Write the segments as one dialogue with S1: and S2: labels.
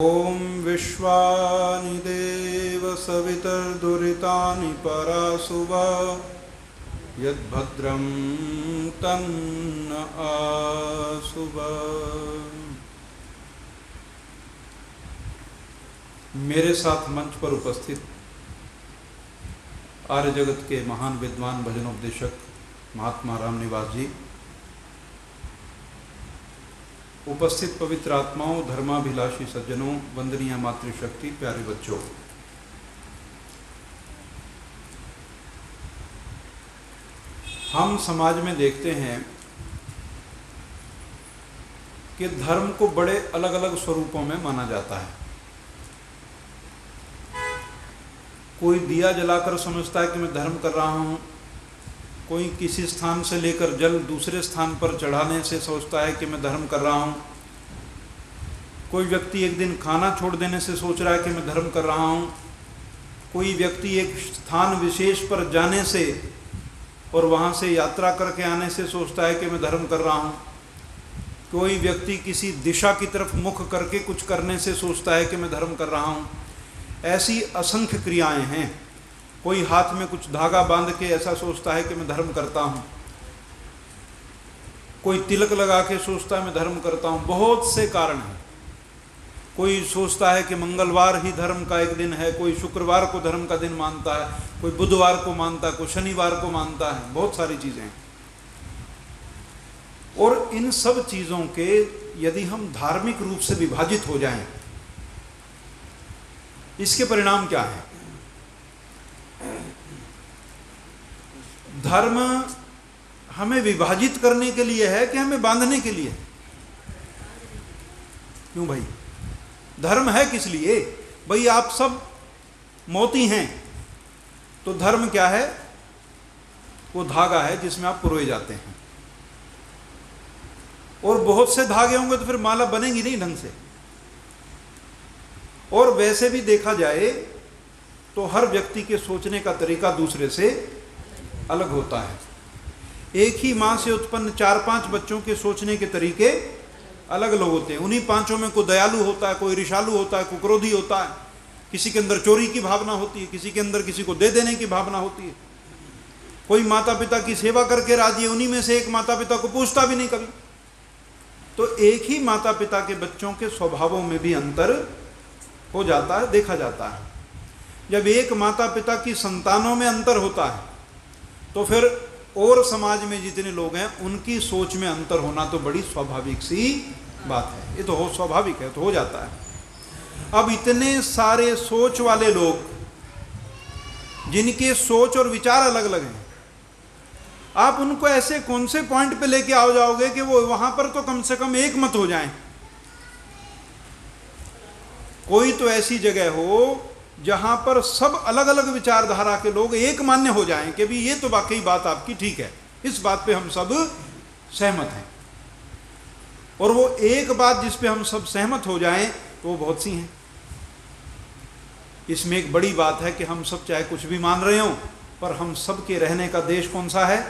S1: ॐ विश्वानि देव सवितर्दुरितानि परासुवा यद्भद्रं तन्न आसुवा। मेरे साथ मंच पर उपस्थित आर्य जगत के महान विद्वान भजनोपदेशक महात्मा रामनिवास जी, उपस्थित पवित्र आत्माओं, धर्माभिलाषी सज्जनों, वंदनीय मातृशक्ति, प्यारे बच्चों, हम समाज में देखते हैं कि धर्म को बड़े अलग अलग स्वरूपों में माना जाता है। कोई दिया जलाकर समझता है कि मैं धर्म कर रहा हूँ, कोई किसी स्थान से लेकर जल दूसरे स्थान पर चढ़ाने से सोचता है कि मैं धर्म कर रहा हूँ, कोई व्यक्ति एक दिन खाना छोड़ देने से सोच रहा है कि मैं धर्म कर रहा हूँ, कोई व्यक्ति एक स्थान विशेष पर जाने से और वहाँ से यात्रा करके आने से सोचता है कि मैं धर्म कर रहा हूँ, कोई व्यक्ति किसी दिशा की तरफ मुख करके कुछ करने से सोचता है कि मैं धर्म कर रहा हूँ। ऐसी असंख्य क्रियाएं हैं। कोई हाथ में कुछ धागा बांध के ऐसा सोचता है कि मैं धर्म करता हूँ, कोई तिलक लगा के सोचता है मैं धर्म करता हूँ। बहुत से कारण हैं। कोई सोचता है कि मंगलवार ही धर्म का एक दिन है, कोई शुक्रवार को धर्म का दिन मानता है, कोई बुधवार को मानता है, कोई शनिवार को मानता है। बहुत सारी चीज़ें हैं। और इन सब चीज़ों के यदि हम धार्मिक रूप से विभाजित हो जाएं, इसके परिणाम क्या है? धर्म हमें विभाजित करने के लिए है कि हमें बांधने के लिए? क्यों भाई? धर्म है किस लिए? भाई आप सब मोती हैं, तो धर्म क्या है? वो धागा है जिसमें आप पुरोए जाते हैं। और बहुत से धागे होंगे तो फिर माला बनेगी नहीं ढंग से। और वैसे भी देखा जाए तो हर व्यक्ति के सोचने का तरीका दूसरे से अलग होता है। एक ही माँ से उत्पन्न 4-5 बच्चों के सोचने के तरीके अलग अलग होते हैं। उन्हीं पांचों में कोई दयालु होता है, कोई ऋषालु होता है, कोई क्रोधी होता है, किसी के अंदर चोरी की भावना होती है, किसी के अंदर किसी को दे देने की भावना होती है, कोई माता पिता की सेवा करके राजी है, उन्हीं में से एक माता पिता को पूछता भी नहीं कभी। तो एक ही माता पिता के बच्चों के स्वभावों में भी अंतर हो जाता है, देखा जाता है। जब एक माता पिता की संतानों में अंतर होता है तो फिर और समाज में जितने लोग हैं उनकी सोच में अंतर होना तो बड़ी स्वाभाविक सी बात है। ये तो हो स्वाभाविक है, तो हो जाता है। अब इतने सारे सोच वाले लोग जिनके सोच और विचार अलग अलग हैं, आप उनको ऐसे कौन से पॉइंट पे लेके आ जाओगे कि वो वहां पर तो कम से कम एक मत हो जाएं? कोई तो ऐसी जगह हो जहां पर सब अलग अलग विचारधारा के लोग एक मान्य हो जाएं कि भी ये तो वाकई बात आपकी ठीक है, इस बात पे हम सब सहमत हैं। और वो एक बात जिस पे हम सब सहमत हो जाएं तो वो बहुत सी हैं। इसमें एक बड़ी बात है कि हम सब चाहे कुछ भी मान रहे हो, पर हम सब के रहने का देश कौन सा है?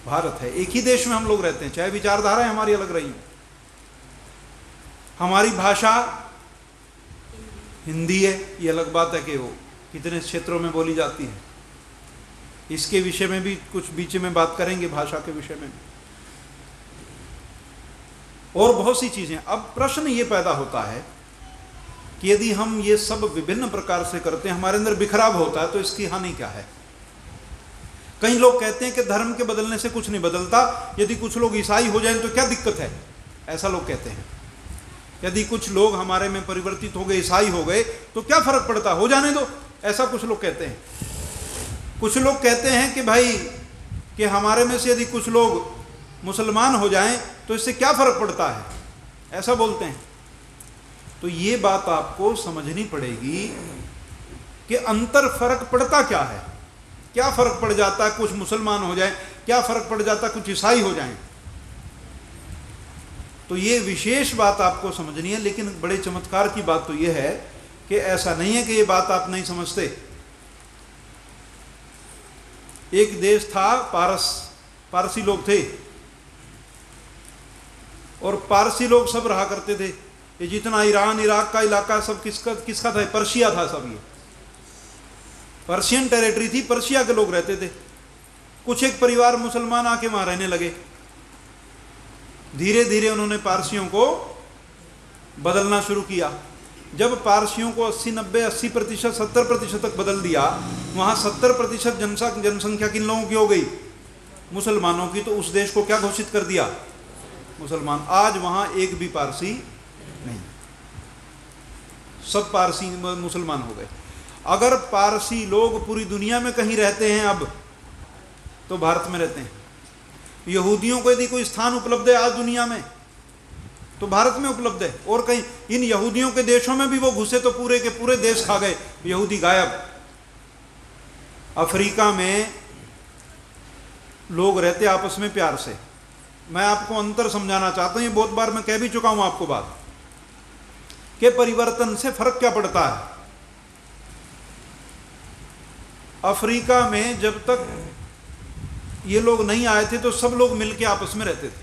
S1: भारत है। एक ही देश में हम लोग रहते हैं, चाहे विचारधाराएं हमारी अलग रही। हमारी भाषा हिंदी है, ये अलग बात है कि वो कितने क्षेत्रों में बोली जाती है। इसके विषय में भी कुछ बीच में बात करेंगे, भाषा के विषय में, और बहुत सी चीजें। अब प्रश्न ये पैदा होता है कि यदि हम ये सब विभिन्न प्रकार से करते हैं, हमारे अंदर बिखराव होता है, तो इसकी हानि क्या है? कई लोग कहते हैं कि धर्म के बदलने से कुछ नहीं बदलता, यदि कुछ लोग ईसाई हो जाएं तो क्या दिक्कत है? ऐसा लोग कहते हैं। यदि कुछ लोग हमारे में परिवर्तित हो गए, ईसाई हो गए, तो क्या फर्क पड़ता? हो जाने दो, ऐसा कुछ लोग कहते हैं। कुछ लोग कहते हैं कि भाई कि हमारे में से यदि कुछ लोग मुसलमान हो जाएं तो इससे क्या फर्क पड़ता है, ऐसा बोलते हैं। तो ये बात आपको समझनी पड़ेगी कि अंतर फर्क पड़ता क्या है। क्या फर्क पड़ जाता है कुछ मुसलमान हो जाए, क्या फर्क पड़ जाता है कुछ ईसाई हो जाएं? तो ये विशेष बात आपको समझनी है। लेकिन बड़े चमत्कार की बात तो ये है कि ऐसा नहीं है कि ये बात आप नहीं समझते। एक देश था, पारसी लोग थे, और पारसी लोग सब रहा करते थे। ये जितना ईरान इराक का इलाका सब किसका था? पर्शिया था सब। ये पर्शियन टेरिटरी थी, पर्शिया के लोग रहते थे। कुछ एक परिवार मुसलमान आके वहां रहने लगे। धीरे धीरे उन्होंने पारसियों को बदलना शुरू किया। जब पारसियों को 80, 90, 80%, 70% तक बदल दिया, वहां 70% जनसंख्या किन लोगों की हो गई? मुसलमानों की। तो उस देश को क्या घोषित कर दिया? मुसलमान। आज वहां एक भी पारसी नहीं, सब पारसी मुसलमान हो गए। अगर पारसी लोग पूरी दुनिया में कहीं रहते हैं अब, तो भारत में रहते हैं। यहूदियों को यदि कोई स्थान उपलब्ध है आज दुनिया में, तो भारत में उपलब्ध है। और कहीं इन यहूदियों के देशों में भी वो घुसे तो पूरे के पूरे देश खा गए, यहूदी गायब। अफ्रीका में लोग रहते आपस में प्यार से। मैं आपको अंतर समझाना चाहता हूं, ये बहुत बार मैं कह भी चुका हूं आपको बात, कि परिवर्तन से फर्क क्या पड़ता है। अफ्रीका में जब तक ये लोग नहीं आए थे तो सब लोग मिलके आपस में रहते थे,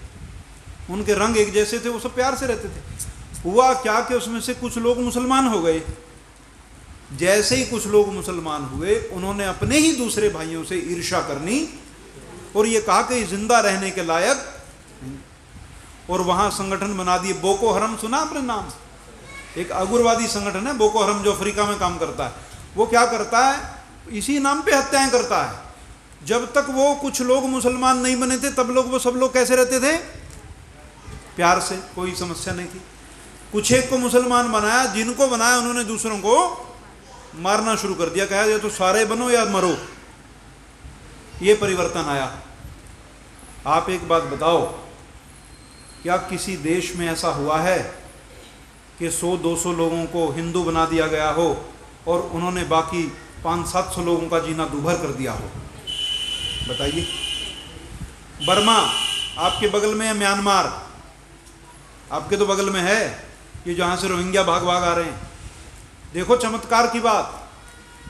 S1: उनके रंग एक जैसे थे, वो सब प्यार से रहते थे। हुआ क्या कि उसमें से कुछ लोग मुसलमान हो गए। जैसे ही कुछ लोग मुसलमान हुए, उन्होंने अपने ही दूसरे भाइयों से ईर्ष्या करनी और ये कहा कि जिंदा रहने के लायक, और वहां संगठन बना दिए। बोको हरम सुना आपने नाम? एक उग्रवादी संगठन है बोको हरम, जो अफ्रीका में काम करता है। वो क्या करता है? इसी नाम पे हत्याएं करता है। जब तक वो कुछ लोग मुसलमान नहीं बने थे, तब लोग वो सब लोग कैसे रहते थे? प्यार से, कोई समस्या नहीं थी। कुछ एक को मुसलमान बनाया, जिनको बनाया उन्होंने दूसरों को मारना शुरू कर दिया। कहा या तो सारे बनो या मरो। ये परिवर्तन आया। आप एक बात बताओ, क्या किसी देश में ऐसा हुआ है कि 100-200 लोगों को हिंदू बना दिया गया हो और उन्होंने बाकी 500-700 लोगों का जीना दूभर कर दिया हो? बताइए। बर्मा आपके बगल में है, म्यांमार आपके तो बगल में है, ये जहाँ से रोहिंग्या भाग भाग आ रहे हैं। देखो चमत्कार की बात,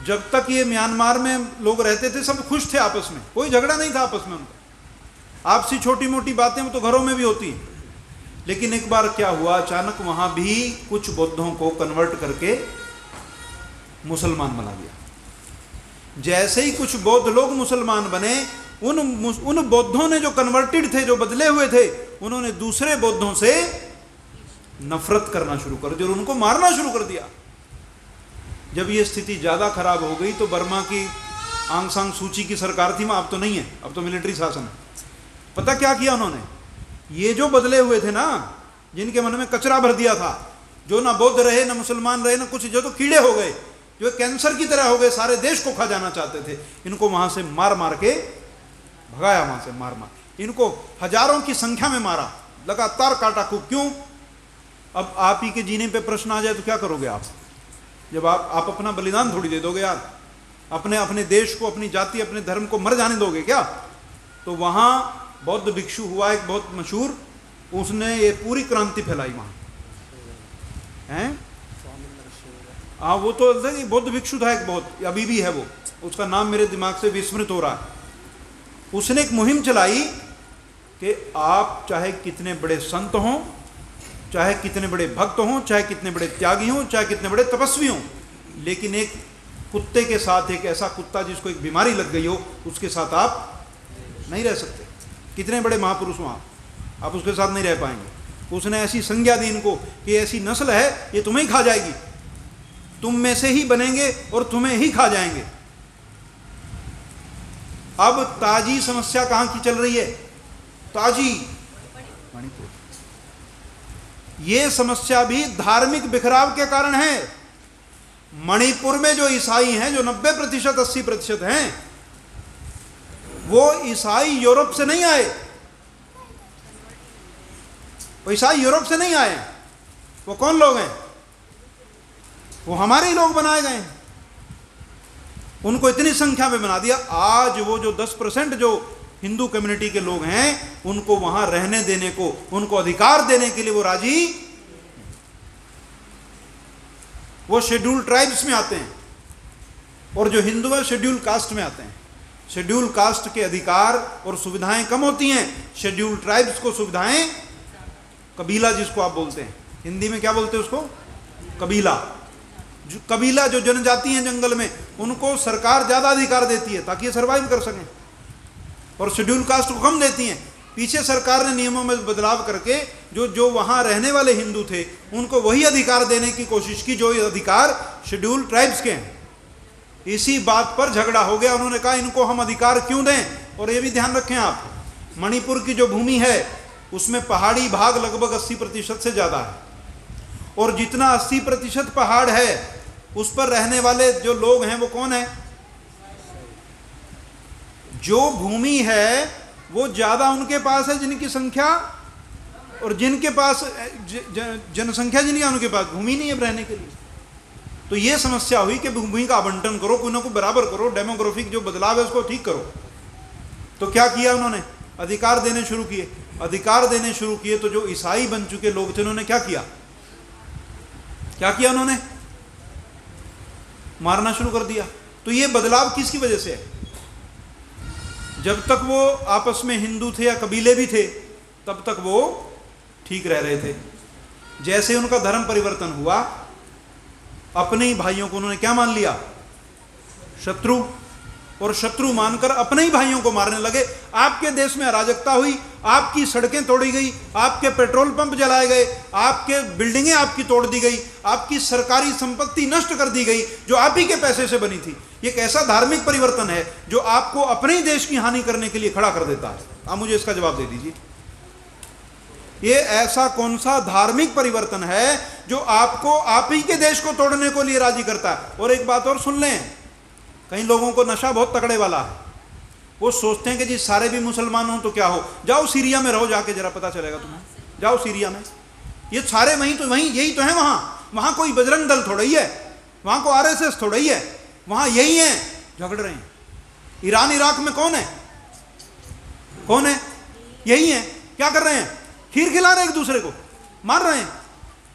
S1: जब तक ये म्यांमार में लोग रहते थे सब खुश थे आपस में, कोई झगड़ा नहीं था आपस में उनका। आपसी छोटी मोटी बातें वो तो घरों में भी होती हैं। लेकिन एक बार क्या हुआ, अचानक वहां भी कुछ बौद्धों को कन्वर्ट करके मुसलमान बना दिया। जैसे ही कुछ बौद्ध लोग मुसलमान बने, उन बौद्धों ने जो कन्वर्टेड थे, जो बदले हुए थे, उन्होंने दूसरे बौद्धों से नफरत करना शुरू कर दी और उनको मारना शुरू कर दिया। जब ये स्थिति ज़्यादा खराब हो गई तो बर्मा की आंग सांग सूची की सरकार थी, अब तो नहीं है, अब तो मिलिट्री शासन है। पता क्या किया उन्होंने? ये जो बदले हुए थे ना, जिनके मन में कचरा भर दिया था, जो ना बौद्ध रहे ना मुसलमान रहे ना कुछ, जो तो कीड़े हो गए, जो कैंसर की तरह हो गए, सारे देश को खा जाना चाहते थे, इनको वहां से मार मार के भगाया। वहां से मार मार इनको हजारों की संख्या में मारा, लगातार काटा खूब। क्यों? अब आप ही के जीने पे प्रश्न आ जाए तो क्या करोगे आप? जब आप अपना बलिदान थोड़ी दे दोगे यार, अपने देश को, अपनी जाति, अपने धर्म को मर जाने दोगे क्या? तो वहां बौद्ध भिक्षु हुआ एक बहुत मशहूर, उसने ये पूरी क्रांति फैलाई वहां हैं। हाँ, वो तो बौद्ध भिक्षु था एक, बहुत, अभी भी है वो, उसका नाम मेरे दिमाग से विस्मृत हो रहा है। उसने एक मुहिम चलाई कि आप चाहे कितने बड़े संत हों, चाहे कितने बड़े भक्त हों, चाहे कितने बड़े त्यागी हों, चाहे कितने बड़े तपस्वी हों, लेकिन एक कुत्ते के साथ, एक ऐसा कुत्ता जिसको एक बीमारी लग गई हो, उसके साथ आप नहीं रह सकते। कितने बड़े महापुरुष हों आप उसके साथ नहीं रह पाएंगे। उसने ऐसी संज्ञा दी इनको कि ऐसी नस्ल है, ये तुम्हें ही खा जाएगी, तुम में से ही बनेंगे और तुम्हें ही खा जाएंगे। अब ताजी समस्या कहां की चल रही है? ताजी मणिपुर। ये समस्या भी धार्मिक बिखराव के कारण है। मणिपुर में जो ईसाई हैं, जो 90%, 80% हैं, वो ईसाई यूरोप से नहीं आए। वो ईसाई यूरोप से नहीं आए। वो कौन लोग हैं? वो हमारे ही लोग बनाए गए हैं। उनको इतनी संख्या में बना दिया। आज वो जो 10% जो हिंदू कम्युनिटी के लोग हैं, उनको वहां रहने देने को, उनको अधिकार देने के लिए वो राजी। वो शेड्यूल ट्राइब्स में आते हैं, और जो हिंदू है शेड्यूल कास्ट में आते हैं। शेड्यूल कास्ट के अधिकार और सुविधाएं कम होती हैं, शेड्यूल ट्राइब्स को सुविधाएं, कबीला जिसको आप बोलते हैं, हिंदी में क्या बोलते हैं उसको, कबीला। जो कबीला, जो जनजाति हैं जंगल में, उनको सरकार ज़्यादा अधिकार देती है ताकि ये सर्वाइव कर सकें, और शेड्यूल कास्ट को कम देती हैं। पीछे सरकार ने नियमों में बदलाव करके जो वहाँ रहने वाले हिंदू थे उनको वही अधिकार देने की कोशिश की जो ये अधिकार शेड्यूल ट्राइब्स के हैं। इसी बात पर झगड़ा हो गया। उन्होंने कहा इनको हम अधिकार क्यों दें। और ये भी ध्यान रखें आप, मणिपुर की जो भूमि है उसमें पहाड़ी भाग लगभग 80% से ज़्यादा है, और जितना 80% पहाड़ है उस पर रहने वाले जो लोग हैं वो कौन है, जो भूमि है वो ज़्यादा उनके पास है जिनकी संख्या, और जिनके पास जनसंख्या जिनकी, उनके पास भूमि नहीं है रहने के लिए। तो ये समस्या हुई कि भूमि का आवंटन करो, कोई ना कोई बराबर करो, डेमोग्राफिक जो बदलाव है उसको ठीक करो। तो क्या किया उन्होंने, अधिकार देने शुरू किए। अधिकार देने शुरू किए तो जो ईसाई बन चुके लोग थे उन्होंने क्या किया, उन्होंने मारना शुरू कर दिया। तो ये बदलाव किसकी वजह से है, जब तक वो आपस में हिंदू थे या कबीले भी थे तब तक वो ठीक रह रहे थे। जैसे उनका धर्म परिवर्तन हुआ, अपने ही भाइयों को उन्होंने क्या मान लिया, शत्रु, और शत्रु मानकर अपने ही भाइयों को मारने लगे। आपके देश में अराजकता हुई, आपकी सड़कें तोड़ी गई, आपके पेट्रोल पंप जलाए गए, आपके बिल्डिंगें आपकी तोड़ दी गई, आपकी सरकारी संपत्ति नष्ट कर दी गई जो आप ही के पैसे से बनी थी। ये एक ऐसा धार्मिक परिवर्तन है जो आपको अपने ही देश की हानि करने के लिए खड़ा कर देता है। आप मुझे इसका जवाब दे दीजिए, ये ऐसा कौन सा धार्मिक परिवर्तन है जो आपको आप ही के देश को तोड़ने को लिए राजी करता है। और एक बात और सुन लें, कई लोगों को नशा बहुत तगड़े वाला है, वो सोचते हैं कि जी सारे भी मुसलमान हों तो क्या हो, जाओ सीरिया में रहो, जाके जरा पता चलेगा तुम्हें, जाओ सीरिया में, ये सारे वहीं यही तो है। वहाँ कोई बजरंग दल थोड़ा ही है, वहाँ को RSS थोड़ा ही है, वहाँ यही है, झगड़ रहे हैं। ईरान इराक में कौन है, यही है, क्या कर रहे हैं, खीर खिला रहे हैं, एक दूसरे को मार रहे हैं।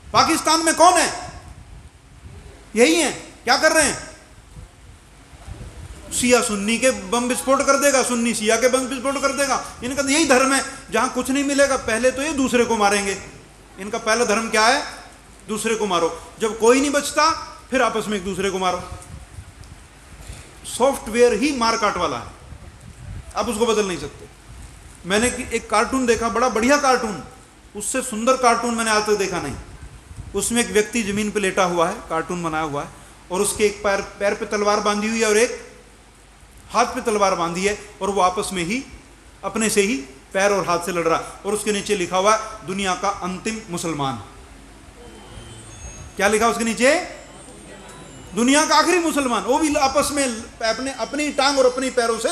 S1: पाकिस्तान में कौन है, यही है, क्या कर रहे हैं, शिया सुन्नी के बम विस्फोट कर देगा, सुन्नी शिया के बम विस्फोट कर देगा। इनका तो यही धर्म है, जहां कुछ नहीं मिलेगा पहले तो ये दूसरे को मारेंगे। इनका पहला धर्म क्या है, दूसरे को मारो, जब कोई नहीं बचता फिर आपस में एक दूसरे को मारो। सॉफ्टवेयर ही मारकाट वाला है, आप उसको बदल नहीं सकते। मैंने एक कार्टून देखा, बड़ा बढ़िया कार्टून, उससे सुंदर कार्टून मैंने आज तक देखा नहीं। उसमें एक व्यक्ति जमीन पर लेटा हुआ है, कार्टून बनाया हुआ है, और उसके एक पैर पे तलवार बांधी हुई है और एक हाथ पे तलवार बांधी है, और वो आपस में ही अपने से ही पैर और हाथ से लड़ रहा है। और उसके नीचे लिखा हुआ है दुनिया का अंतिम मुसलमान। क्या लिखा उसके नीचे, दुनिया का आखिरी मुसलमान। वो भी आपस में अपनी टांग और अपनी पैरों से,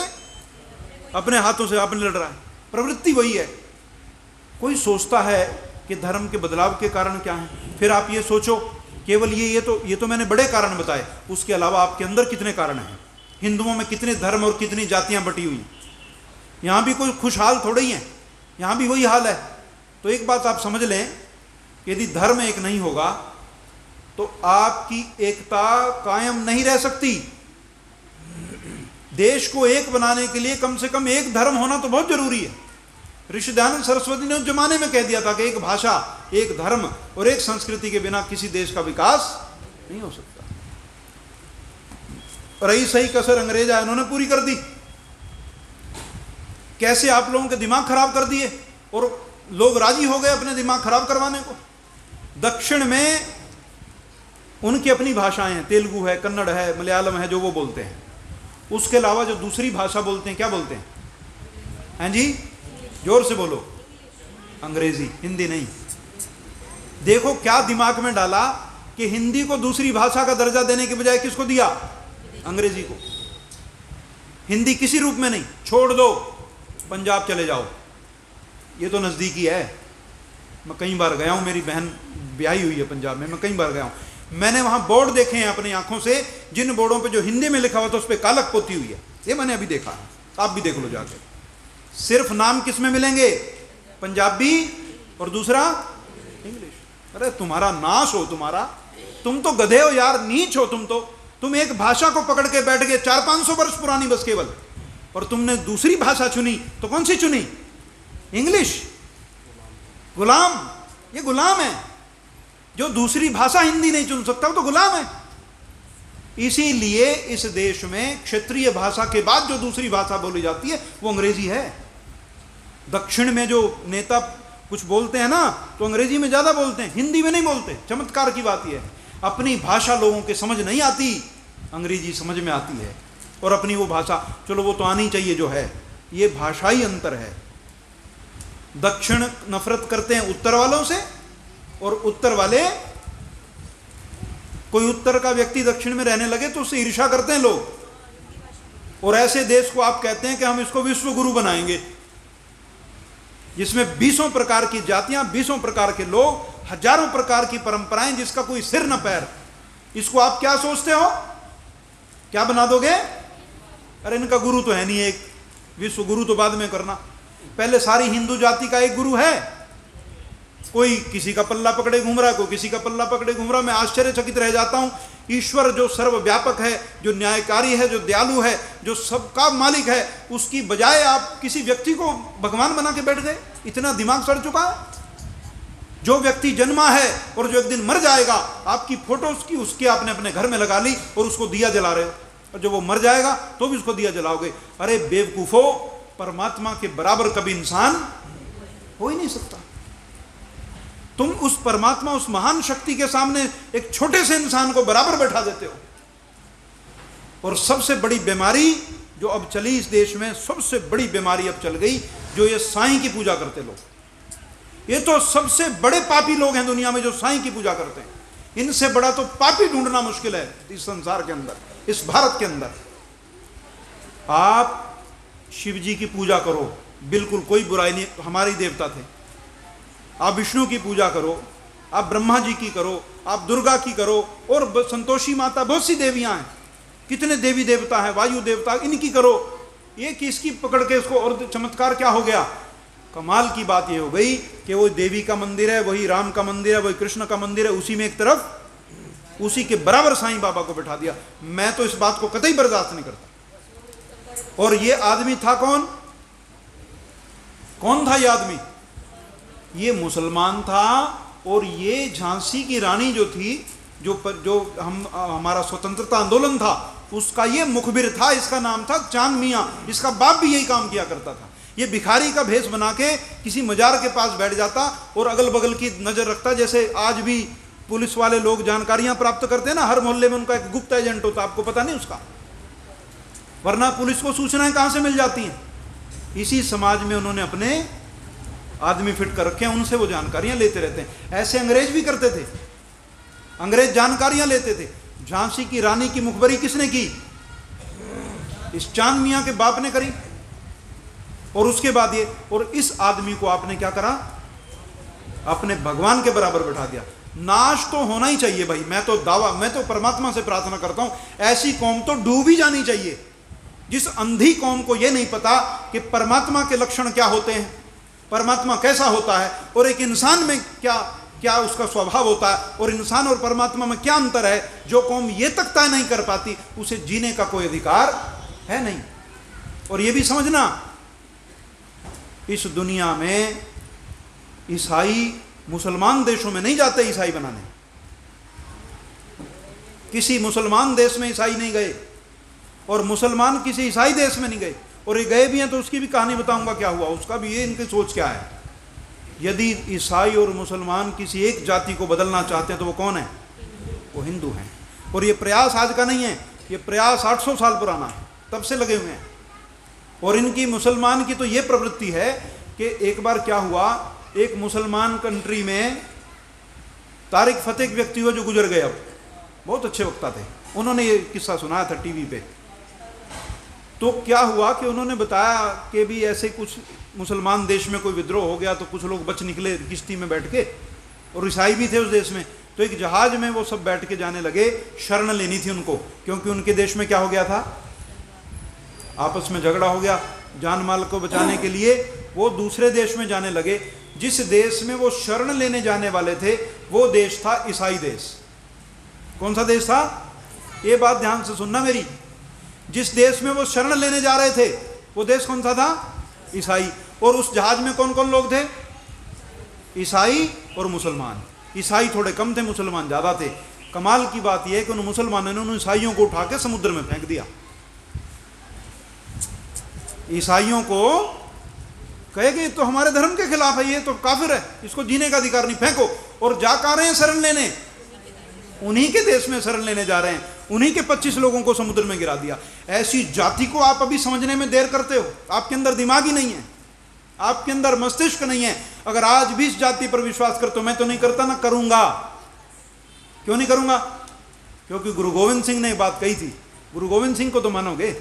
S1: अपने हाथों से अपने लड़ रहा है। प्रवृत्ति वही है। कोई सोचता है कि धर्म के बदलाव के कारण क्या है, फिर आप ये सोचो, केवल ये तो मैंने बड़े कारण बताए, उसके अलावा आपके अंदर कितने कारण हैं। हिंदुओं में कितने धर्म और कितनी जातियां बटी हुई, यहाँ भी कोई खुशहाल थोड़े ही हैं, यहाँ भी वही हाल है। तो एक बात आप समझ लें, यदि धर्म एक नहीं होगा तो आपकी एकता कायम नहीं रह सकती। देश को एक बनाने के लिए कम से कम एक धर्म होना तो बहुत जरूरी है। ऋषि दयानंद सरस्वती ने उस जमाने में कह दिया था कि एक भाषा, एक धर्म और एक संस्कृति के बिना किसी देश का विकास नहीं हो सकता। रही सही कसर अंग्रेज आए, उन्होंने पूरी कर दी। कैसे आप लोगों के दिमाग खराब कर दिए और लोग राजी हो गए अपने दिमाग खराब करवाने को। दक्षिण में उनकी अपनी भाषाएं हैं, तेलुगु है, कन्नड़ है, मलयालम है, जो वो बोलते हैं। उसके अलावा जो दूसरी भाषा बोलते हैं, क्या बोलते हैं, हैं जी, जोर से बोलो, अंग्रेजी, हिंदी नहीं। देखो क्या दिमाग में डाला कि हिंदी को दूसरी भाषा का दर्जा देने के बजाय किसको दिया, अंग्रेजी को। हिंदी किसी रूप में नहीं, छोड़ दो, पंजाब चले जाओ, ये तो नज़दीकी है। मैं कई बार गया हूँ, मेरी बहन ब्याही हुई है पंजाब में, मैं कई बार गया हूँ। मैंने वहाँ बोर्ड देखे हैं अपनी आंखों से, जिन बोर्डों पे जो हिंदी में लिखा हुआ था उस पर कालक पोती हुई है, ये मैंने अभी देखा है, आप भी देख लो जाके। सिर्फ नाम किस में मिलेंगे, पंजाबी और दूसरा इंग्लिश। अरे तुम्हारा नाश हो, तुम तो गधे हो यार, नीच हो तुम एक भाषा को पकड़ के बैठ गए 400-500 वर्ष पुरानी बस केवल, और तुमने दूसरी भाषा चुनी। तो कौन सी चुनी, इंग्लिश। गुलाम, ये गुलाम है। जो दूसरी भाषा हिंदी नहीं चुन सकता वो तो गुलाम है। इसीलिए इस देश में क्षेत्रीय भाषा के बाद जो दूसरी भाषा बोली जाती है वो अंग्रेजी है। दक्षिण में जो नेता कुछ बोलते हैं ना तो अंग्रेजी में ज्यादा बोलते हैं, हिंदी में नहीं बोलते। चमत्कार की बात यह है, अपनी भाषा लोगों के समझ नहीं आती, अंग्रेजी समझ में आती है। और अपनी वो भाषा, चलो वो तो आनी चाहिए जो है, ये भाषाई अंतर है। दक्षिण नफरत करते हैं उत्तर वालों से, और उत्तर वाले, कोई उत्तर का व्यक्ति दक्षिण में रहने लगे तो उससे ईर्ष्या करते हैं लोग। और ऐसे देश को आप कहते हैं कि हम इसको विश्व गुरु बनाएंगे, जिसमें 20 प्रकार की जातियां, 20 प्रकार के लोग, हजारों प्रकार की परंपराएं, जिसका कोई सिर न पैर। इसको आप क्या सोचते हो, क्या बना दोगे? अरे इनका गुरु तो है नहीं, एक विश्व गुरु तो बाद में करना, पहले सारी हिंदू जाति का एक गुरु है। कोई किसी का पल्ला पकड़े घूम रहा है, कोई किसी का पल्ला पकड़े घूम रहा। मैं आश्चर्यचकित रह जाता हूं, ईश्वर जो सर्वव्यापक है, जो न्यायकारी है, जो दयालु है, जो सबका मालिक है, उसकी बजाय आप किसी व्यक्ति को भगवान बना के बैठ गए। इतना दिमाग सड़ चुका है। जो व्यक्ति जन्मा है और जो एक दिन मर जाएगा, आपकी फोटो उसकी आपने अपने घर में लगा ली और उसको दिया जला रहे हो, और जब वो मर जाएगा तो भी उसको दिया जलाओगे। अरे बेवकूफो, परमात्मा के बराबर कभी इंसान हो ही नहीं सकता। तुम उस परमात्मा, उस महान शक्ति के सामने एक छोटे से इंसान को बराबर बैठा देते हो। और सबसे बड़ी बीमारी जो अब चली इस देश में, सबसे बड़ी बीमारी अब चल गई, जो ये साईं की पूजा करते लोग। ये तो सबसे बड़े पापी लोग हैं दुनिया में जो साईं की पूजा करते हैं। इनसे बड़ा तो पापी ढूंढना मुश्किल है इस संसार के अंदर, इस भारत के अंदर। आप शिव जी की पूजा करो, बिल्कुल कोई बुराई नहीं, हमारे ही देवता थे। आप विष्णु की पूजा करो, आप ब्रह्मा जी की करो, आप दुर्गा की करो, और संतोषी माता, बहुत सी देवियां हैं, कितने देवी देवता हैं, वायु देवता, इनकी करो। ये किसकी पकड़ के इसको, और चमत्कार क्या हो गया? कमाल की बात ये हो गई कि वो देवी का मंदिर है, वही राम का मंदिर है, वही कृष्ण का मंदिर है, उसी में एक तरफ उसी के बराबर साईं बाबा को बैठा दिया। मैं तो इस बात को कतई बर्दाश्त नहीं करता। और ये आदमी था कौन? कौन था ये आदमी? ये मुसलमान था। और ये झांसी की रानी जो थी, जो हमारा स्वतंत्रता आंदोलन था, उसका ये मुखबिर था। इसका नाम था चांद मियां। इसका बाप भी यही काम किया करता था। ये भिखारी का भेष बना के किसी मजार के पास बैठ जाता और अगल बगल की नजर रखता। जैसे आज भी पुलिस वाले लोग जानकारियां प्राप्त करते हैं ना, हर मोहल्ले में उनका एक गुप्त एजेंट होता, आपको पता नहीं उसका, वरना पुलिस को सूचनाएं कहां से मिल जाती हैं? इसी समाज में उन्होंने अपने आदमी फिट कर रखे हैं, उनसे वो जानकारियां लेते रहते हैं। ऐसे अंग्रेज भी करते थे, अंग्रेज जानकारियां लेते थे। झांसी की रानी की मुखबरी किसने की? इस चांद मियां के बाप ने करी। और उसके बाद ये, और इस आदमी को आपने क्या करा? अपने भगवान के बराबर बैठा दिया। नाश तो होना ही चाहिए भाई। मैं तो परमात्मा से प्रार्थना करता हूं, ऐसी कौम तो डूब ही जानी चाहिए, जिस अंधी कौम को यह नहीं पता कि परमात्मा के लक्षण क्या होते हैं, परमात्मा कैसा होता है, और एक इंसान में क्या क्या उसका स्वभाव होता है, और इंसान और परमात्मा में क्या अंतर है। जो कौम ये तक तय नहीं कर पाती, उसे जीने का कोई अधिकार है नहीं। और ये भी समझना, इस दुनिया में ईसाई मुसलमान देशों में नहीं जाते ईसाई बनाने। किसी मुसलमान देश में ईसाई नहीं गए, और मुसलमान किसी ईसाई देश में नहीं गए। और ये गए भी हैं तो उसकी भी कहानी बताऊंगा क्या हुआ, उसका भी ये इनकी सोच क्या है। यदि ईसाई और मुसलमान किसी एक जाति को बदलना चाहते हैं तो वो कौन है? वो हिंदू हैं। और ये प्रयास आज का नहीं है, ये प्रयास 800 साल पुराना है, तब से लगे हुए हैं। और इनकी मुसलमान की तो ये प्रवृत्ति है कि एक बार क्या हुआ, एक मुसलमान कंट्री में तारिक फतेह एक व्यक्ति हुआ जो गुजर गए, अब बहुत अच्छे वक्ता थे, उन्होंने ये किस्सा सुनाया था टीवी पे। तो क्या हुआ कि उन्होंने बताया कि भी ऐसे कुछ मुसलमान देश में कोई विद्रोह हो गया तो कुछ लोग बच निकले किश्ती में बैठ के, और ईसाई भी थे उस देश में। तो एक जहाज में वो सब बैठ के जाने लगे, शरण लेनी थी उनको, क्योंकि उनके देश में क्या हो गया था, आपस में झगड़ा हो गया। जान माल को बचाने के लिए वो दूसरे देश में जाने लगे। जिस देश में वो शरण लेने जाने वाले थे वो देश था ईसाई देश। कौन सा देश था? ये बात ध्यान से सुनना मेरी। जिस देश में वो शरण लेने जा रहे थे वो देश कौन सा था? ईसाई। और उस जहाज में कौन कौन लोग थे? ईसाई और मुसलमान। ईसाई थोड़े कम थे, मुसलमान ज़्यादा थे। कमाल की बात यह है कि उन मुसलमानों ने उन ईसाइयों को उठा के समुद्र में फेंक दिया। ईसाइयों को कहे कि तो हमारे धर्म के खिलाफ है, ये तो काफिर है, इसको जीने का अधिकार नहीं, फेंको। और जा कर रहे हैं शरण लेने, उन्हीं के देश में शरण लेने जा रहे हैं, उन्हीं के 25 लोगों को समुद्र में गिरा दिया। ऐसी जाति को आप अभी समझने में देर करते हो, आपके अंदर दिमाग ही नहीं है, आपके अंदर मस्तिष्क नहीं है। अगर आज भी इस जाति पर विश्वास करते हो, मैं तो नहीं करता ना करूंगा। क्यों नहीं करूंगा? क्योंकि गुरु गोविंद सिंह ने एक बात कही थी। गुरु गोविंद सिंह को तो मानोगे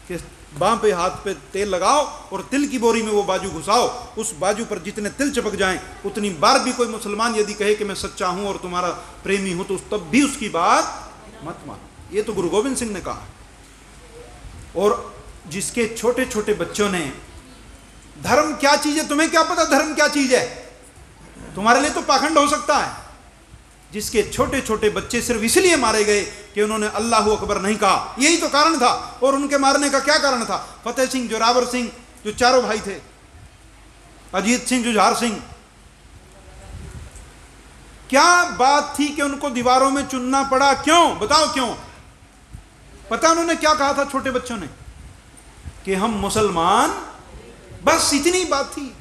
S1: कि बाँ पे हाथ पे तेल लगाओ और तिल की बोरी में वो बाजू घुसाओ, उस बाजू पर जितने तिल चिपक जाएं उतनी बार भी कोई मुसलमान यदि कहे कि मैं सच्चा हूं और तुम्हारा प्रेमी हूं, तो तब भी उसकी बात मत मानो। ये तो गुरु गोविंद सिंह ने कहा। और जिसके छोटे छोटे बच्चों ने, धर्म क्या चीज है तुम्हें क्या पता? धर्म क्या चीज है तुम्हारे लिए तो पाखंड हो सकता है। जिसके छोटे छोटे बच्चे सिर्फ इसलिए मारे गए कि उन्होंने अल्लाहू अकबर नहीं कहा, यही तो कारण था। और उनके मारने का क्या कारण था? फतेह सिंह, जोरावर सिंह, जो चारों भाई थे, अजीत सिंह, जुझार सिंह, क्या बात थी कि उनको दीवारों में चुनना पड़ा? क्यों बताओ क्यों? पता उन्होंने क्या कहा था छोटे बच्चों ने? कि हम मुसलमान, बस इतनी बात थी।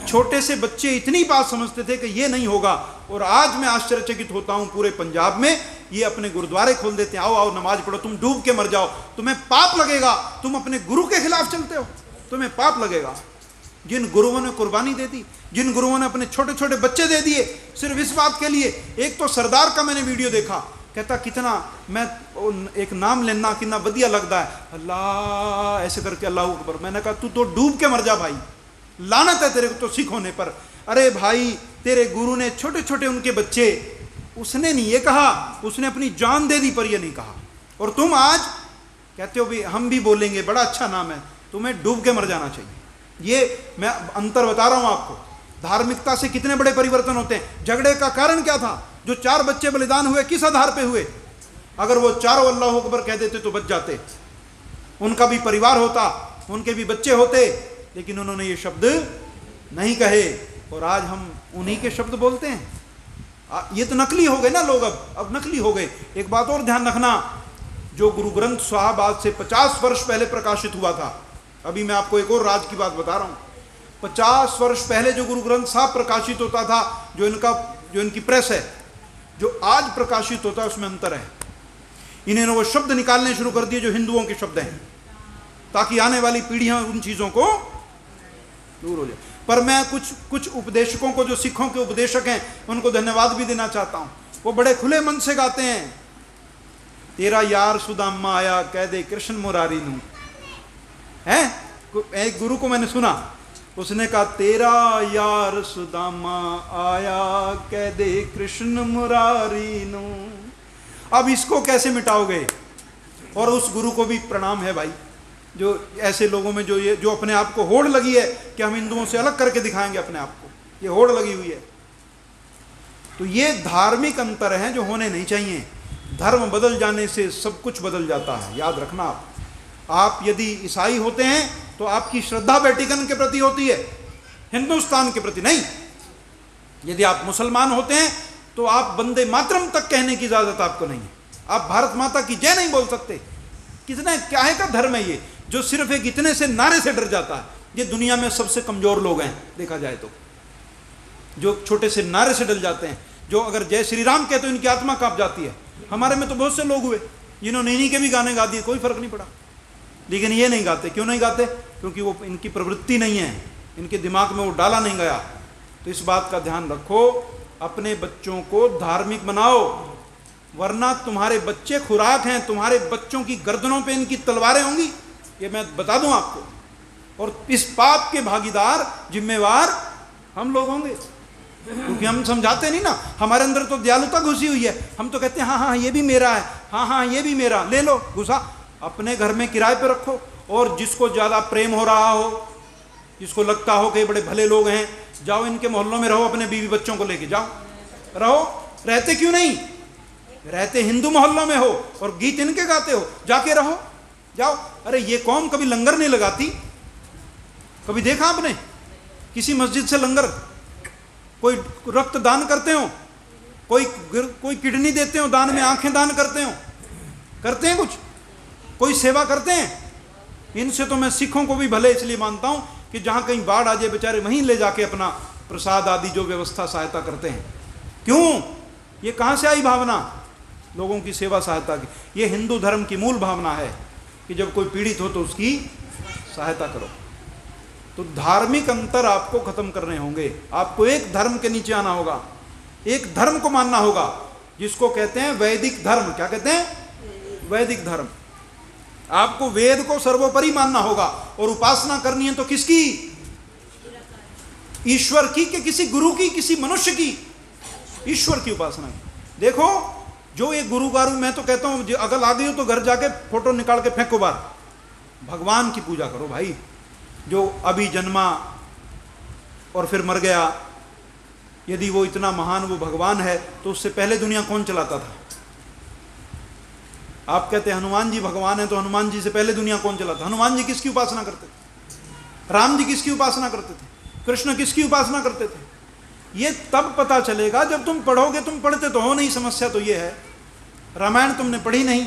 S1: छोटे से बच्चे इतनी बात समझते थे कि ये नहीं होगा। और आज मैं आश्चर्यचकित होता हूं, पूरे पंजाब में ये अपने गुरुद्वारे खोल देते हैं, आओ आओ नमाज पढ़ो, तुम डूब के मर जाओ, तुम्हें पाप लगेगा, तुम अपने गुरु के खिलाफ चलते हो, तुम्हें पाप लगेगा। जिन गुरुओं ने कुर्बानी दे दी, जिन गुरुओं ने अपने छोटे छोटे बच्चे दे दिए सिर्फ इस बात के लिए। एक तो सरदार का मैंने वीडियो देखा, कहता कितना मैं एक नाम लेना कितना बढ़िया लगता है, अल्लाह ऐसे करके अल्लाह अकबर। मैंने कहा तू तो डूब के मर जा भाई, लानत है तेरे को तो सिख होने पर। अरे भाई, तेरे गुरु ने छोटे छोटे उनके बच्चे, उसने नहीं ये कहा, उसने अपनी जान दे दी, पर ये नहीं कहा। और तुम आज कहते हो भी हम भी बोलेंगे, बड़ा अच्छा नाम है, तुम्हें डूब के मर जाना चाहिए। ये मैं अंतर बता रहा हूं आपको। धार्मिकता से कितने बड़े परिवर्तन होते हैं। झगड़े का कारण क्या था? जो 4 बच्चे बलिदान हुए किस आधार पे हुए? अगर वो चारों अल्लाह अकबर कह देते तो बच जाते, उनका भी परिवार होता, उनके भी बच्चे होते, लेकिन उन्होंने ये शब्द नहीं कहे। और आज हम उन्हीं के शब्द बोलते हैं। ये तो नकली हो गए ना लोग, अब नकली हो गए। एक बात और ध्यान रखना, जो गुरु ग्रंथ साहब आज से 50 वर्ष पहले प्रकाशित हुआ था, अभी मैं आपको एक और राज की बात बता रहा हूँ। 50 वर्ष पहले जो गुरु ग्रंथ साहब प्रकाशित होता था, जो इनकी प्रेस है, जो आज प्रकाशित होता है, उसमें अंतर है। इन्होंने वो शब्द निकालने शुरू कर दिए जो हिंदुओं के शब्द हैं, ताकि आने वाली पीढ़ियां उन चीज़ों को दूर हो जाए। पर मैं कुछ उपदेशकों को, जो सिखों के उपदेशक हैं, उनको धन्यवाद भी देना चाहता हूं। वो बड़े खुले मन से गाते हैं, तेरा यार सुदामा आया कह दे कृष्ण मुरारी नू। है एक गुरु को मैंने सुना, उसने कहा तेरा यार सुदामा आया कह दे कृष्ण मुरारी नू। अब इसको कैसे मिटाओगे? और उस गुरु को भी प्रणाम है भाई, जो ऐसे लोगों में जो अपने आप को होड़ लगी है कि हम हिंदुओं से अलग करके दिखाएंगे अपने आप को, ये होड़ लगी हुई है। तो ये धार्मिक अंतर हैं जो होने नहीं चाहिए। धर्म बदल जाने से सब कुछ बदल जाता है, याद रखना। आप यदि ईसाई होते हैं तो आपकी श्रद्धा वेटिकन के प्रति होती है, हिंदुस्तान के प्रति नहीं। यदि आप मुसलमान होते हैं तो आप वंदे मातरम तक कहने की इजाजत आपको नहीं है, आप भारत माता की जय नहीं बोल सकते। कितना क्या है का धर्म है ये, जो सिर्फ एक इतने से नारे से डर जाता है। ये दुनिया में सबसे कमजोर लोग हैं देखा जाए तो, जो छोटे से नारे से डर जाते हैं, जो अगर जय श्री राम कहते तो इनकी आत्मा कांप जाती है। हमारे में तो बहुत से लोग हुए जिन्होंने इन्हीं के भी गाने गा दिए, कोई फर्क नहीं पड़ा, लेकिन ये नहीं गाते। क्यों नहीं गाते? क्योंकि वो इनकी प्रवृत्ति नहीं है, इनके दिमाग में वो डाला नहीं गया। तो इस बात का ध्यान रखो, अपने बच्चों को धार्मिक बनाओ, वरना तुम्हारे बच्चे खुराक हैं, तुम्हारे बच्चों की गर्दनों पे इनकी तलवारें होंगी, ये मैं बता दूं आपको। और इस पाप के भागीदार, जिम्मेवार हम लोग होंगे, क्योंकि हम समझाते नहीं ना। हमारे अंदर तो दयालुता घुसी हुई है, हम तो कहते हैं हाँ हाँ ये भी मेरा है, हाँ हाँ ये भी मेरा, ले लो घुसा, अपने घर में किराए पे रखो। और जिसको ज़्यादा प्रेम हो रहा हो, जिसको लगता हो कि बड़े भले लोग हैं, जाओ इनके मोहल्लों में रहो, अपने बीवी बच्चों को लेके जाओ, रहो। रहते क्यों नहीं? रहते हिंदू मोहल्लों में हो और गीत इनके गाते हो, जाके रहो, जाओ। अरे ये कौम कभी लंगर नहीं लगाती, कभी देखा आपने किसी मस्जिद से लंगर? कोई रक्त दान करते हो, कोई किडनी देते हो दान में, आंखें दान करते हो, करते हैं कुछ, कोई सेवा करते हैं? इनसे तो मैं सिखों को भी भले इसलिए मानता हूं कि जहां कहीं बाढ़ आ जाए बेचारे वहीं ले जाके अपना प्रसाद आदि जो व्यवस्था सहायता करते हैं। क्यों? ये कहां से आई भावना लोगों की सेवा सहायता की? ये हिंदू धर्म की मूल भावना है कि जब कोई पीड़ित हो तो उसकी सहायता करो। तो धार्मिक अंतर आपको खत्म करने होंगे, आपको एक धर्म के नीचे आना होगा, एक धर्म को मानना होगा जिसको कहते हैं वैदिक धर्म। क्या कहते हैं? वैदिक धर्म। आपको वेद को सर्वोपरि मानना होगा और उपासना करनी है तो किसकी? ईश्वर की, कि किसी गुरु की, किसी मनुष्य की? ईश्वर की उपासना की। देखो जो ये गुरु गारू, मैं तो कहता हूं अगर आ गई हो तो घर जाके फोटो निकाल के फेंको बाहर, भगवान की पूजा करो भाई। जो अभी जन्मा और फिर मर गया, यदि वो इतना महान वो भगवान है तो उससे पहले दुनिया कौन चलाता था? आप कहते हैं हनुमान जी भगवान है, तो हनुमान जी से पहले दुनिया कौन चलाता? हनुमान जी किसकी उपासना करते थे? राम जी किसकी उपासना करते थे? कृष्ण किसकी उपासना करते थे? ये तब पता चलेगा जब तुम पढ़ोगे। तुम पढ़ते तो हो नहीं, समस्या तो ये है। रामायण तुमने पढ़ी नहीं,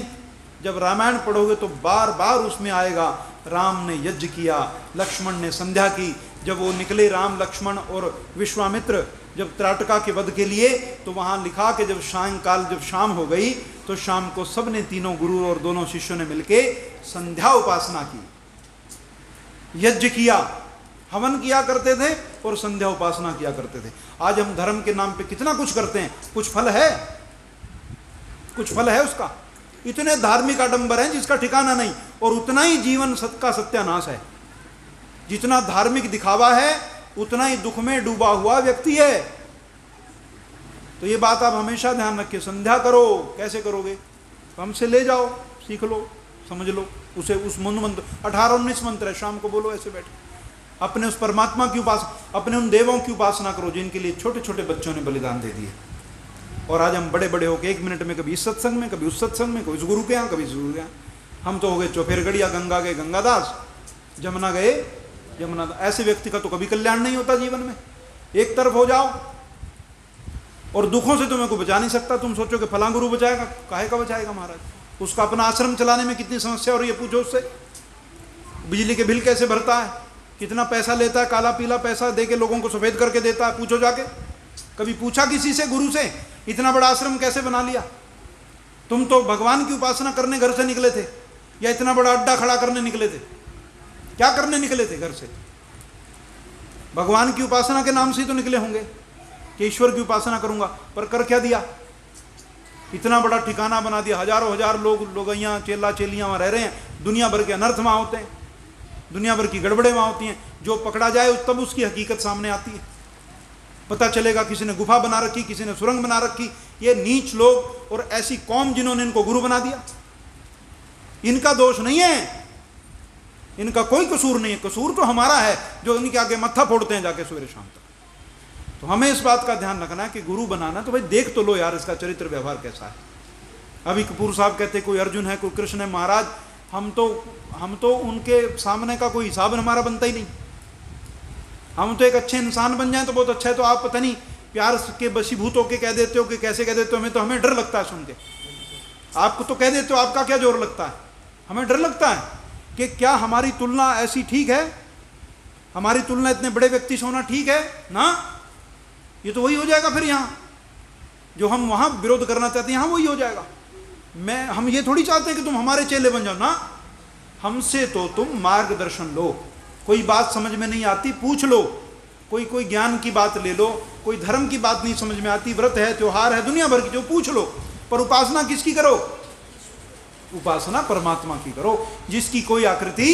S1: जब रामायण पढ़ोगे तो बार बार उसमें आएगा राम ने यज्ञ किया, लक्ष्मण ने संध्या की। जब वो निकले राम लक्ष्मण और विश्वामित्र जब त्राटका के वध के लिए, तो वहां लिखा कि जब सायंकाल जब शाम हो गई तो शाम को सबने, तीनों गुरु और दोनों शिष्यों ने मिलके संध्या उपासना की, यज्ञ किया, हवन किया करते थे और संध्या उपासना किया करते थे। आज हम धर्म के नाम पे कितना कुछ करते हैं, कुछ फल है? कुछ फल है उसका? इतने धार्मिक आडंबर हैं जिसका ठिकाना नहीं, और उतना ही जीवन का सत्यानाश है। जितना धार्मिक दिखावा है उतना ही दुख में डूबा हुआ व्यक्ति है। तो ये बात आप हमेशा ध्यान रखिए। संध्या करो, कैसे करोगे? हमसे ले जाओ, सीख लो, समझ लो उसे। उस मंत्र 18-19 मंत्र है, शाम को बोलो ऐसे बैठे। अपने उस परमात्मा की उपासना, अपने उन देवों की उपासना करो जिनके लिए छोटे छोटे बच्चों ने बलिदान दे दिए। और आज हम बड़े बड़े होकर 1 मिनट में कभी इस सत्संग में, कभी उस सत्संग में, कभी उस गुरु के यहाँ, कभी उस गुरु के यहाँ। हम तो हो गए चौफेरगढ़िया, गंगा गए गंगादास, जमुना गए यमुनादास। ऐसे व्यक्ति का तो कभी कल्याण नहीं होता जीवन में। एक तरफ हो जाओ और दुखों से तुम्हें को बचा नहीं सकता। तुम सोचो कि फलां गुरु बचाएगा, काहे का बचाएगा महाराज? उसका अपना आश्रम चलाने में कितनी समस्या हो रही है, पूछो उससे। बिजली के बिल कैसे भरता है, कितना पैसा लेता है, काला पीला पैसा दे के लोगों को सफेद करके देता है, पूछो जाके। कभी पूछा किसी से, गुरु से, इतना बड़ा आश्रम कैसे बना लिया? तुम तो भगवान की उपासना करने घर से निकले थे, या इतना बड़ा अड्डा खड़ा करने निकले थे? क्या करने निकले थे घर से? भगवान की उपासना के नाम से ही तो निकले होंगे कि ईश्वर की उपासना करूंगा, पर कर क्या दिया? इतना बड़ा ठिकाना बना दिया, हजारों हजार लोग यहाँ चेला चेलियां वहां रह रहे हैं, दुनिया भर के अनर्थ वहां होते हैं, दुनिया भर की गड़बड़े वहां होती हैं। जो पकड़ा जाए तब उसकी हकीकत सामने आती है, पता चलेगा किसी ने गुफा बना रखी, किसी ने सुरंग बना रखी। ये नीच लोग और ऐसी कौम जिन्होंने इनको गुरु बना दिया, इनका दोष नहीं है, इनका कोई कसूर नहीं है। कसूर तो हमारा है जो इनके आगे मत्था फोड़ते हैं जाके सवेरे शाम तक। तो हमें इस बात का ध्यान रखना है कि गुरु बनाना तो भाई देख तो लो यार इसका चरित्र व्यवहार कैसा है। अभी कपूर साहब कहते कोई अर्जुन है, कोई कृष्ण है। महाराज हम तो उनके सामने का कोई हिसाब हमारा बनता ही नहीं। हम तो एक अच्छे इंसान बन जाएं तो बहुत अच्छा है। तो आप पता नहीं प्यार के बशीभूत होके कह देते हो कि कैसे कह देते हो, हमें डर लगता है सुन के। आपको तो कह देते हो, आपका क्या जोर लगता है? हमें डर लगता है कि क्या हमारी तुलना ऐसी ठीक है? हमारी तुलना इतने बड़े व्यक्ति से होना ठीक है ना? ये तो वही हो जाएगा फिर यहाँ जो हम वहाँ विरोध करना चाहते हैं, यहाँ वही हो जाएगा। हम ये थोड़ी चाहते हैं कि तुम हमारे चेले बन जाओ ना। हमसे तो तुम मार्गदर्शन लो। कोई बात समझ में नहीं आती पूछ लो, कोई ज्ञान की बात ले लो, कोई धर्म की बात नहीं समझ में आती, व्रत है त्योहार है दुनिया भर की, जो पूछ लो। पर उपासना किसकी करो? उपासना परमात्मा की करो जिसकी कोई आकृति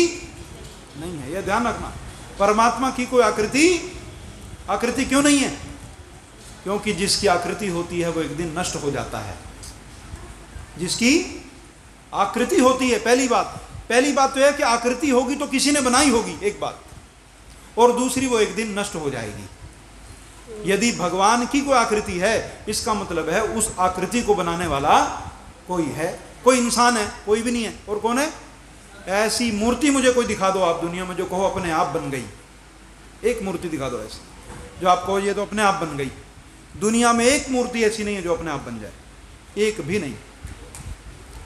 S1: नहीं है। यह ध्यान रखना, परमात्मा की कोई आकृति क्यों नहीं है? क्योंकि जिसकी आकृति होती है वो एक दिन नष्ट हो जाता है। जिसकी आकृति होती है, पहली बात तो है कि आकृति होगी तो किसी ने बनाई होगी, एक बात, और दूसरी वो एक दिन नष्ट हो जाएगी। यदि भगवान की कोई आकृति है इसका मतलब है उस आकृति को बनाने वाला कोई है। कोई इंसान है? कोई भी नहीं है। और कौन है? ऐसी मूर्ति मुझे कोई दिखा दो आप दुनिया में जो कहो अपने आप बन गई। एक मूर्ति दिखा दो ऐसी। जो आप कहो ये तो अपने आप बन गई। दुनिया में एक मूर्ति ऐसी नहीं है जो अपने आप बन जाए, एक भी नहीं।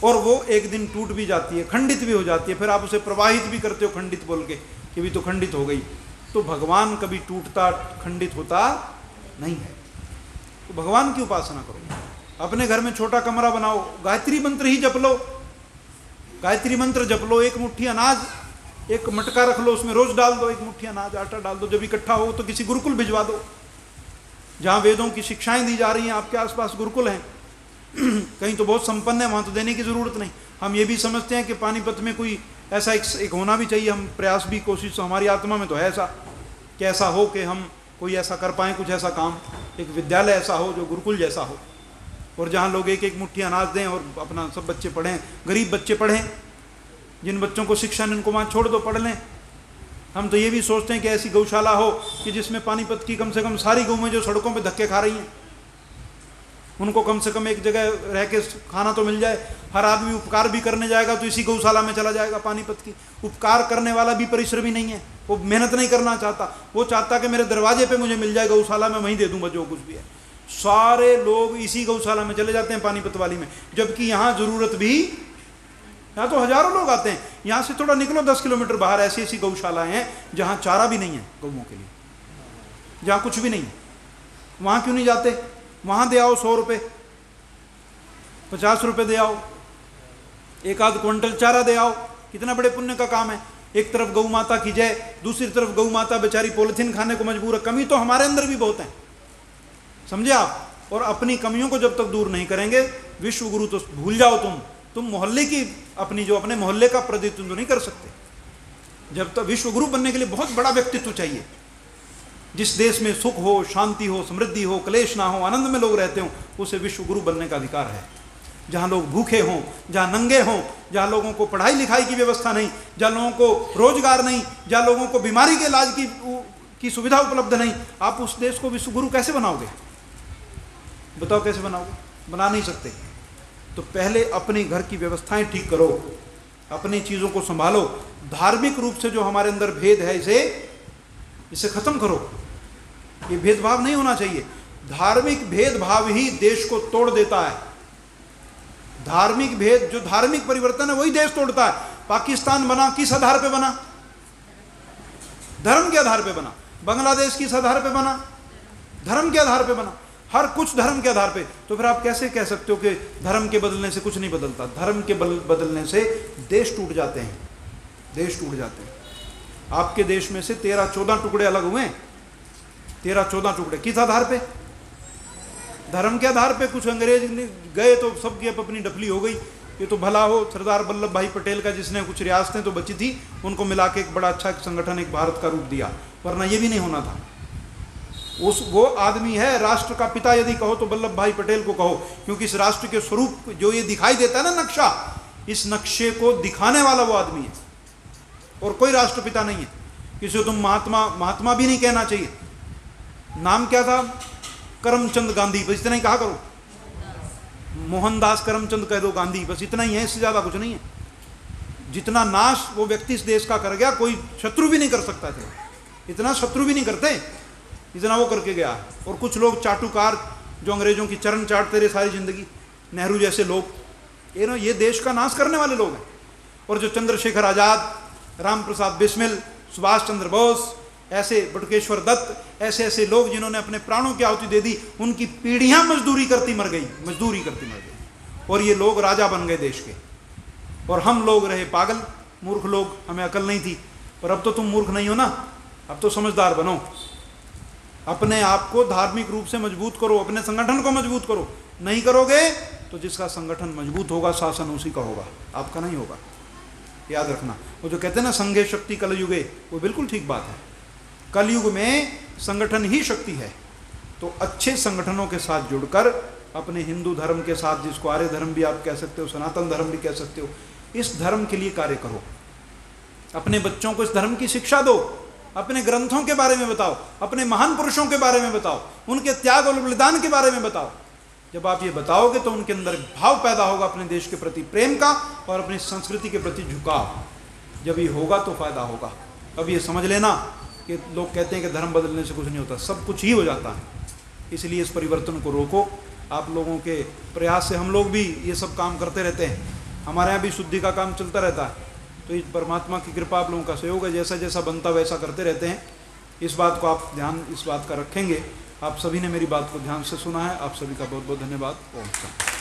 S1: और वो एक दिन टूट भी जाती है, खंडित भी हो जाती है, फिर आप उसे प्रवाहित भी करते हो खंडित बोल के कि भी तो खंडित हो गई। तो भगवान कभी टूटता खंडित होता नहीं है। तो भगवान की उपासना करो, अपने घर में छोटा कमरा बनाओ, गायत्री मंत्र ही जप लो, गायत्री मंत्र जप लो, एक मुट्ठी अनाज, एक मटका रख लो, उसमें रोज डाल दो, एक मुट्ठी अनाज आटा डाल दो, जब इकट्ठा हो तो किसी गुरुकुल भिजवा दो जहाँ वेदों की शिक्षाएं दी जा रही हैं। आपके आसपास गुरुकुल हैं, कहीं तो बहुत संपन्न है, वहाँ तो देने की ज़रूरत नहीं। हम ये भी समझते हैं कि पानीपत में कोई ऐसा एक होना भी चाहिए, हम प्रयास भी कोशिश हमारी आत्मा में तो है ऐसा कि ऐसा हो कि हम कोई ऐसा कर पाएँ, कुछ ऐसा काम, एक विद्यालय ऐसा हो जो गुरुकुल जैसा हो, और जहाँ लोग एक एक मुट्ठी अनाज दें और अपना सब बच्चे पढ़ें, गरीब बच्चे पढ़ें, जिन बच्चों को शिक्षा नहीं उनको वहाँ छोड़ दो, पढ़ लें। हम तो ये भी सोचते हैं कि ऐसी गौशाला हो कि जिसमें पानीपत की कम से कम सारी गौएं जो सड़कों पे धक्के खा रही हैं, उनको कम से कम एक जगह रह के खाना तो मिल जाए। हर आदमी उपकार भी करने जाएगा तो इसी गौशाला में चला जाएगा। पानीपत की उपकार करने वाला भी परिश्रमी नहीं है, वो मेहनत नहीं करना चाहता, वो चाहता कि मेरे दरवाजे पे मुझे मिल जाए गौशाला में, वहीं दे दूंगा जो कुछ भी है। सारे लोग इसी गौशाला में चले जाते हैं पानीपत वाली में, जबकि यहाँ ज़रूरत भी, यहाँ तो हजारों लोग आते हैं। यहाँ से थोड़ा निकलो 10 किलोमीटर बाहर, ऐसी ऐसी गौशालाएं हैं जहाँ चारा भी नहीं है गौओं के लिए, जहाँ कुछ भी नहीं है। वहाँ क्यों नहीं जाते? वहाँ दे आओ 100 रुपये, 50 रुपये दे आओ, एक आध क्विंटल चारा दे आओ, कितना बड़े पुण्य का काम है। एक तरफ गौ माता की जय, दूसरी तरफ गौ माता बेचारी पॉलिथीन खाने को मजबूर है। कमी तो हमारे अंदर भी बहुत है, समझे आप। और अपनी कमियों को जब तक दूर नहीं करेंगे, विश्व गुरु तो भूल जाओ तुम मोहल्ले की, अपनी जो अपने मोहल्ले का प्रतिनिधित्व तो नहीं कर सकते। जब तक विश्व गुरु बनने के लिए बहुत बड़ा व्यक्तित्व चाहिए। जिस देश में सुख हो, शांति हो, समृद्धि हो, क्लेश ना हो, आनंद में लोग रहते हो, उसे विश्व गुरु बनने का अधिकार है। जहाँ लोग भूखे हों, जहाँ नंगे हों, जहाँ लोगों को पढ़ाई लिखाई की व्यवस्था नहीं, जहाँ लोगों को रोजगार नहीं, जहाँ लोगों को बीमारी के इलाज की सुविधा उपलब्ध नहीं, आप उस देश को विश्व गुरु कैसे बनाओगे? बताओ कैसे बनाओगे? बना नहीं सकते। तो पहले अपने घर की व्यवस्थाएं ठीक करो, अपनी चीज़ों को संभालो। धार्मिक रूप से जो हमारे अंदर भेद है इसे खत्म करो। ये भेदभाव नहीं होना चाहिए। धार्मिक भेदभाव ही देश को तोड़ देता है। धार्मिक भेद, जो धार्मिक परिवर्तन है वही देश तोड़ता है। पाकिस्तान बना किस आधार पे बना? धर्म के आधार पे बना। बांग्लादेश किस आधार पे बना? धर्म के आधार पे बना। हर कुछ धर्म के आधार पे। तो फिर आप कैसे कह सकते हो कि धर्म के बदलने से कुछ नहीं बदलता? धर्म के बदलने से देश टूट जाते हैं, देश टूट जाते हैं। आपके देश में से 13-14 टुकड़े अलग हुए, 13-14 टुकड़े किस आधार पे? धर्म के आधार पे। कुछ अंग्रेज गए तो सबकी अपनी डफली हो गई। ये तो भला हो सरदार वल्लभ भाई पटेल का, जिसने कुछ रियासतें तो बची थी उनको मिला के एक बड़ा अच्छा संगठन, एक भारत का रूप दिया, वरना ये भी नहीं होना था। वो आदमी है राष्ट्र का पिता यदि कहो तो वल्लभ भाई पटेल को कहो, क्योंकि इस राष्ट्र के स्वरूप जो ये दिखाई देता है ना नक्शा, इस नक्शे को दिखाने वाला वो आदमी है, और कोई राष्ट्रपिता नहीं है। किसी को तुम महात्मा भी नहीं कहना चाहिए। नाम क्या था? करमचंद गांधी, बस इतना ही कहा करो। मोहनदास करमचंद कह दो, गांधी, बस इतना ही है, इससे ज़्यादा कुछ नहीं है। जितना नाश वो व्यक्ति इस देश का कर गया, कोई शत्रु भी नहीं कर सकता था। इतना शत्रु भी नहीं करते इतना वो करके गया। और कुछ लोग चाटुकार जो अंग्रेजों की चरण चाटते रहे सारी जिंदगी, नेहरू जैसे लोग, ये देश का नाश करने वाले लोग हैं। और जो चंद्रशेखर आज़ाद, राम प्रसाद बिस्मिल, सुभाष चंद्र बोस, ऐसे बटुकेश्वर दत्त, ऐसे ऐसे लोग जिन्होंने अपने प्राणों की आहुति दे दी, उनकी पीढ़ियां मजदूरी करती मर गई, मजदूरी करती मर गई। और ये लोग राजा बन गए देश के, और हम लोग रहे पागल, मूर्ख लोग, हमें अकल नहीं थी। पर अब तो तुम मूर्ख नहीं हो ना, अब तो समझदार बनो। अपने आप को धार्मिक रूप से मजबूत करो, अपने संगठन को मजबूत करो। नहीं करोगे तो जिसका संगठन मजबूत होगा, शासन उसी का होगा, आपका नहीं होगा। याद रखना। वो जो कहते हैं ना संघे शक्ति कलयुगे, वो बिल्कुल ठीक बात है। कलयुग में संगठन ही शक्ति है। तो अच्छे संगठनों के साथ जुड़कर, अपने हिंदू धर्म के साथ, जिसको आर्य धर्म भी आप कह सकते हो, सनातन धर्म भी कह सकते हो, इस धर्म के लिए कार्य करो। अपने बच्चों को इस धर्म की शिक्षा दो, अपने ग्रंथों के बारे में बताओ, अपने महान पुरुषों के बारे में बताओ, उनके त्याग और बलिदान के बारे में बताओ। जब आप ये बताओगे तो उनके अंदर भाव पैदा होगा अपने देश के प्रति प्रेम का और अपनी संस्कृति के प्रति झुकाव। जब ये होगा तो फायदा होगा। अब ये समझ लेना कि लोग कहते हैं कि धर्म बदलने से कुछ नहीं होता, सब कुछ ही हो जाता है। इसलिए इस परिवर्तन को रोको। आप लोगों के प्रयास से हम लोग भी ये सब काम करते रहते हैं, हमारे यहाँ भी शुद्धि का काम चलता रहता है। तो इस परमात्मा की कृपा, आप लोगों का सहयोग है, जैसा जैसा बनता वैसा करते रहते हैं। इस बात को आप ध्यान, इस बात का रखेंगे। आप सभी ने मेरी बात को ध्यान से सुना है, आप सभी का बहुत बहुत धन्यवाद। ओम शांति।